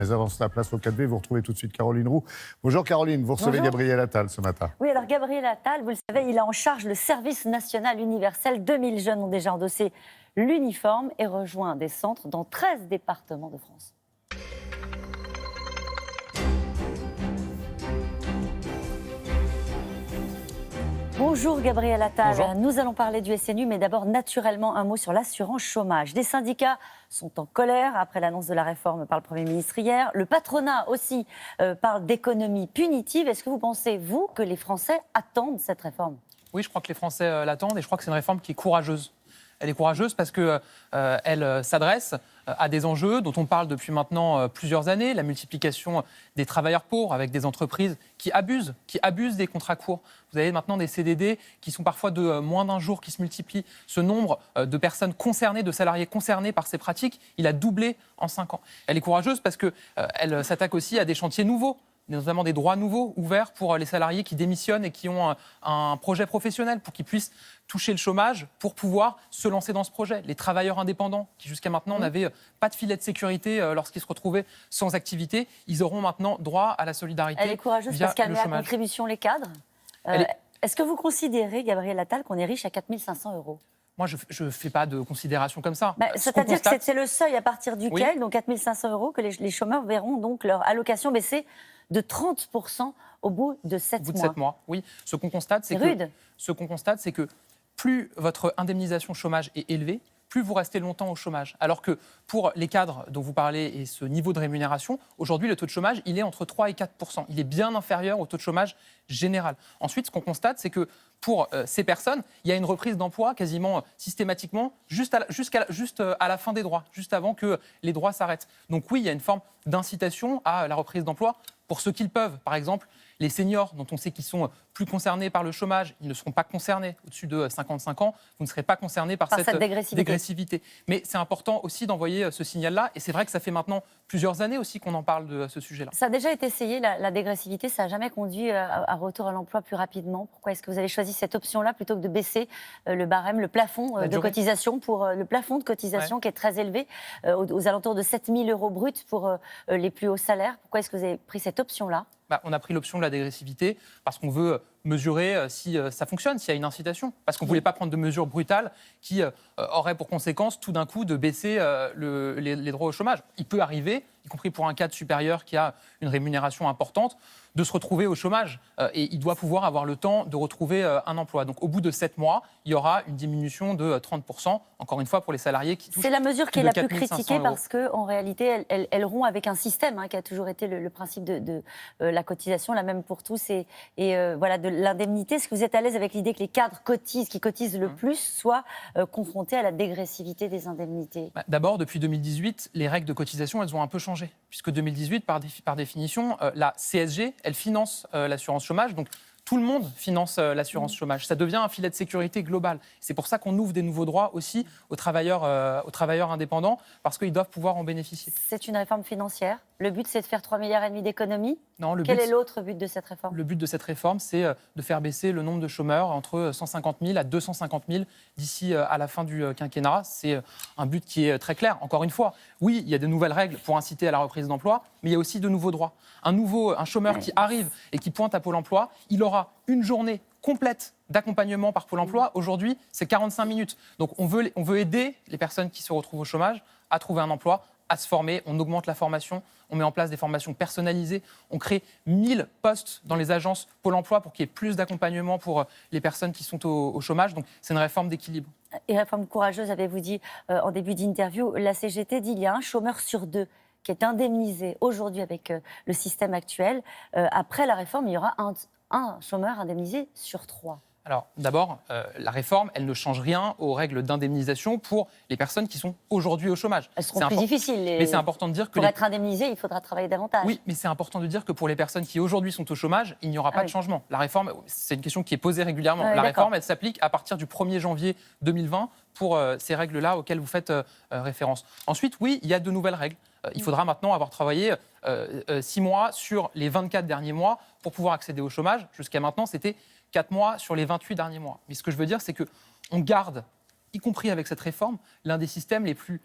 Mais avant cela, place au 4V, vous retrouvez tout de suite Caroline Roux. Bonjour Caroline, vous recevez Gabriel Attal ce matin. Oui, alors Gabriel Attal, vous le savez, il a en charge le service national universel. 2000 jeunes ont déjà endossé l'uniforme et rejoint des centres dans 13 départements de France. Bonjour Gabriel Attal. Bonjour. Nous allons parler du SNU, mais d'abord naturellement un mot sur l'assurance chômage. Des syndicats sont en colère après l'annonce de la réforme par le Premier ministre hier. Le patronat aussi parle d'économie punitive. Est-ce que vous pensez, vous, que les Français attendent cette réforme ? Oui, je crois que les Français l'attendent et je crois que c'est une réforme qui est courageuse. Elle est courageuse parce qu'elle s'adresse à des enjeux dont on parle depuis maintenant plusieurs années, la multiplication des travailleurs pauvres avec des entreprises qui abusent des contrats courts. Vous avez maintenant des CDD qui sont parfois de moins d'un jour qui se multiplient. Ce nombre de personnes concernées, de salariés concernés par ces pratiques, il a doublé en 5 ans. Elle est courageuse parce qu'elle s'attaque aussi à des chantiers nouveaux, notamment des droits nouveaux ouverts pour les salariés qui démissionnent et qui ont un projet professionnel pour qu'ils puissent toucher le chômage pour pouvoir se lancer dans ce projet. Les travailleurs indépendants qui jusqu'à maintenant n'avaient pas de filet de sécurité lorsqu'ils se retrouvaient sans activité, ils auront maintenant droit à la solidarité. Elle est courageuse parce qu'elle met à contribution les cadres. Est-ce que vous considérez, Gabriel Attal, qu'on est riche à 4 500 €? Moi, je ne fais pas de considération comme ça. C'est-à-dire que c'est le seuil à partir duquel, donc 4 500 €, que les chômeurs verront donc leur allocation baisser de 30% au bout de 7 mois. Au bout de 7 mois, oui. Ce qu'on constate, c'est que plus votre indemnisation chômage est élevée, plus vous restez longtemps au chômage. Alors que pour les cadres dont vous parlez et ce niveau de rémunération, aujourd'hui, le taux de chômage, il est entre 3 et 4%. Il est bien inférieur au taux de chômage général. Ensuite, ce qu'on constate, c'est que pour ces personnes, il y a une reprise d'emploi quasiment systématiquement juste à la fin des droits, juste avant que les droits s'arrêtent. Donc oui, il y a une forme d'incitation à la reprise d'emploi pour ceux qu'ils peuvent. Par exemple, les seniors, dont on sait qu'ils sont plus concernés par le chômage, ils ne seront pas concernés au-dessus de 55 ans, vous ne serez pas concernés par cette dégressivité. Mais c'est important aussi d'envoyer ce signal-là, et c'est vrai que ça fait maintenant plusieurs années aussi qu'on en parle de ce sujet-là. Ça a déjà été essayé, la dégressivité, ça n'a jamais conduit à retour à l'emploi plus rapidement. Pourquoi est-ce que vous avez choisi cette option-là plutôt que de baisser le barème, le plafond de cotisation qui est très élevé, aux alentours de 7 000 € bruts pour les plus hauts salaires? Pourquoi est-ce que vous avez pris cette option-là? On a pris l'option de la dégressivité parce qu'on veut mesurer si ça fonctionne, s'il y a une incitation. Parce qu'on ne voulait pas prendre de mesures brutales qui auraient pour conséquence tout d'un coup de baisser les droits au chômage. Il peut arriver, y compris pour un cadre supérieur qui a une rémunération importante, de se retrouver au chômage. Et il doit pouvoir avoir le temps de retrouver un emploi. Donc au bout de 7 mois, il y aura une diminution de 30%, encore une fois pour les salariés qui touchent. C'est la mesure qui est la plus critiquée parce qu'en réalité, elle rompt avec un système qui a toujours été le principe de la cotisation, la même pour tous, et voilà, de l'indemnité. Est-ce que vous êtes à l'aise avec l'idée que les cadres qui cotisent le plus, soient confrontés à la dégressivité des indemnités? D'abord, depuis 2018, les règles de cotisation, elles ont un peu changé. Puisque 2018, par définition, la CSG, elle finance l'assurance chômage. Donc, tout le monde finance l'assurance chômage. Ça devient un filet de sécurité global. C'est pour ça qu'on ouvre des nouveaux droits aussi aux travailleurs indépendants, parce qu'ils doivent pouvoir en bénéficier. C'est une réforme financière. Le but, c'est de faire 3,5 milliards d'économies. Non, Quel est l'autre but de cette réforme? Le but de cette réforme, c'est de faire baisser le nombre de chômeurs entre 150 000 à 250 000 d'ici à la fin du quinquennat. C'est un but qui est très clair. Encore une fois, oui, il y a de nouvelles règles pour inciter à la reprise d'emploi, mais il y a aussi de nouveaux droits. Un chômeur qui arrive et qui pointe à Pôle emploi, il aura une journée complète d'accompagnement par Pôle emploi. Aujourd'hui, c'est 45 minutes. Donc on veut aider les personnes qui se retrouvent au chômage à trouver un emploi, à se former. On augmente la formation, on met en place des formations personnalisées, on crée 1000 postes dans les agences Pôle emploi pour qu'il y ait plus d'accompagnement pour les personnes qui sont au chômage. Donc c'est une réforme d'équilibre. Et réforme courageuse, avez-vous dit en début d'interview. La CGT dit qu'il y a un chômeur sur 2 qui est indemnisé aujourd'hui avec le système actuel. Après la réforme, il y aura un chômeur indemnisé sur 3. Alors, d'abord, la réforme, elle ne change rien aux règles d'indemnisation pour les personnes qui sont aujourd'hui au chômage. Elles seront plus difficiles. Mais c'est important de dire que... Pour être indemnisé, il faudra travailler davantage. Oui, mais c'est important de dire que pour les personnes qui aujourd'hui sont au chômage, il n'y aura pas de changement. La réforme, c'est une question qui est posée régulièrement. La réforme, elle s'applique à partir du 1er janvier 2020 pour ces règles-là auxquelles vous faites référence. Ensuite, oui, il y a de nouvelles règles. Il faudra maintenant avoir travaillé 6 mois sur les 24 derniers mois pour pouvoir accéder au chômage. Jusqu'à maintenant, c'était 4 mois sur les 28 derniers mois. Mais ce que je veux dire, c'est qu'on garde, y compris avec cette réforme, l'un des systèmes les plus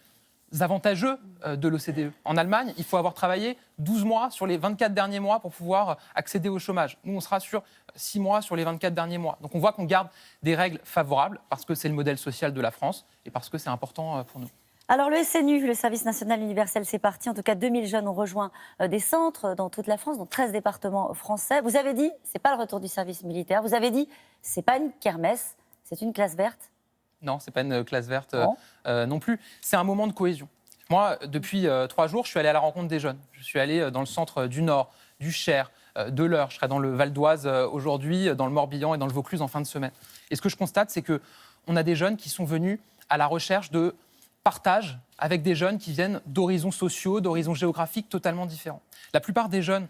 avantageux de l'OCDE. En Allemagne, il faut avoir travaillé 12 mois sur les 24 derniers mois pour pouvoir accéder au chômage. Nous, on sera sur 6 mois sur les 24 derniers mois. Donc on voit qu'on garde des règles favorables parce que c'est le modèle social de la France et parce que c'est important pour nous. Alors le SNU, le Service National Universel, c'est parti. En tout cas, 2000 jeunes ont rejoint des centres dans toute la France, dans 13 départements français. Vous avez dit, c'est pas le retour du service militaire. Vous avez dit, c'est pas une kermesse, c'est une classe verte. Non, c'est pas une classe verte non plus. C'est un moment de cohésion. Moi, depuis 3 jours, je suis allé à la rencontre des jeunes. Je suis allé dans le centre du Nord, du Cher, de l'Eure. Je serai dans le Val d'Oise aujourd'hui, dans le Morbihan et dans le Vaucluse en fin de semaine. Et ce que je constate, c'est qu'on a des jeunes qui sont venus à la recherche de partage avec des jeunes qui viennent d'horizons sociaux, d'horizons géographiques totalement différents. La plupart des jeunes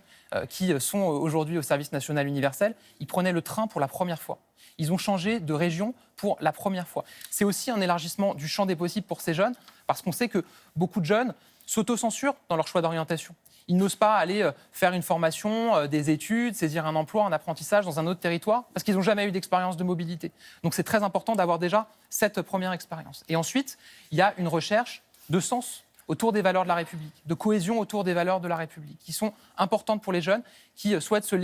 qui sont aujourd'hui au service national universel, ils prenaient le train pour la première fois. Ils ont changé de région pour la première fois. C'est aussi un élargissement du champ des possibles pour ces jeunes, parce qu'on sait que beaucoup de jeunes s'autocensurent dans leur choix d'orientation. Ils n'osent pas aller faire une formation, des études, saisir un emploi, un apprentissage dans un autre territoire, parce qu'ils n'ont jamais eu d'expérience de mobilité. Donc c'est très important d'avoir déjà cette première expérience. Et ensuite, il y a une recherche de sens autour des valeurs de la République, de cohésion autour des valeurs de la République, qui sont importantes pour les jeunes qui souhaitent se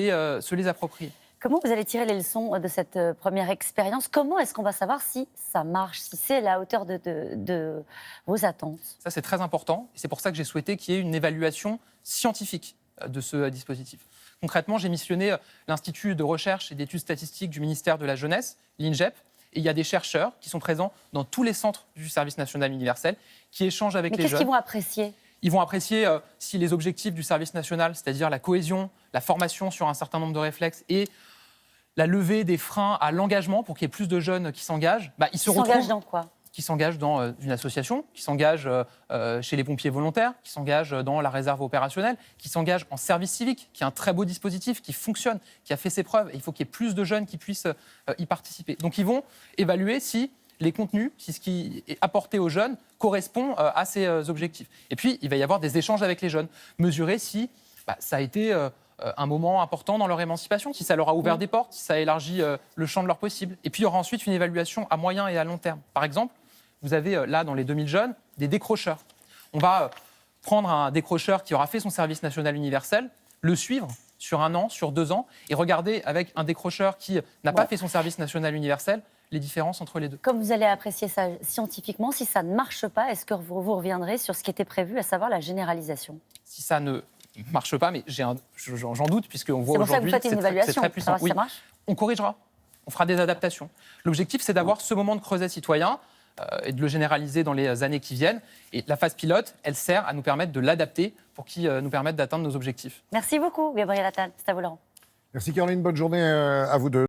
les approprier. Comment vous allez tirer les leçons de cette première expérience? Comment est-ce qu'on va savoir si ça marche, si c'est à la hauteur de vos attentes? Ça, c'est très important. Et c'est pour ça que j'ai souhaité qu'il y ait une évaluation scientifique de ce dispositif. Concrètement, j'ai missionné l'Institut de recherche et d'études statistiques du ministère de la Jeunesse, l'INJEP, et il y a des chercheurs qui sont présents dans tous les centres du service national universel qui échangent avec les jeunes. Mais qu'est-ce qu'ils vont apprécier? Ils vont apprécier si les objectifs du service national, c'est-à-dire la cohésion, la formation sur un certain nombre de réflexes et la levée des freins à l'engagement pour qu'il y ait plus de jeunes qui s'engagent, ils se retrouvent. S'engagent dans quoi? Qui s'engagent dans une association, qui s'engagent chez les pompiers volontaires, qui s'engagent dans la réserve opérationnelle, qui s'engagent en service civique, qui est un très beau dispositif, qui fonctionne, qui a fait ses preuves. Et il faut qu'il y ait plus de jeunes qui puissent y participer. Donc ils vont évaluer si les contenus, si ce qui est apporté aux jeunes correspond à ces objectifs. Et puis, il va y avoir des échanges avec les jeunes, mesurer si ça a été un moment important dans leur émancipation, si ça leur a ouvert des portes, si ça a élargi le champ de leurs possibles. Et puis, il y aura ensuite une évaluation à moyen et à long terme. Par exemple, vous avez là, dans les 2000 jeunes, des décrocheurs. On va prendre un décrocheur qui aura fait son service national universel, le suivre sur 1 an, sur 2 ans, et regarder avec un décrocheur qui n'a pas fait son service national universel, les différences entre les deux. Comme vous allez apprécier ça scientifiquement, si ça ne marche pas, est-ce que vous reviendrez sur ce qui était prévu, à savoir la généralisation? Si ça ne marche pas, mais j'en doute, puisqu'on voit aujourd'hui que c'est très puissant. Oui, ça marche. On corrigera, on fera des adaptations. L'objectif, c'est d'avoir ce moment de creuset citoyen et de le généraliser dans les années qui viennent. Et la phase pilote, elle sert à nous permettre de l'adapter pour qu'il nous permette d'atteindre nos objectifs. Merci beaucoup, Gabriel Attal. C'est à vous, Laurent. Merci Caroline, bonne journée à vous deux.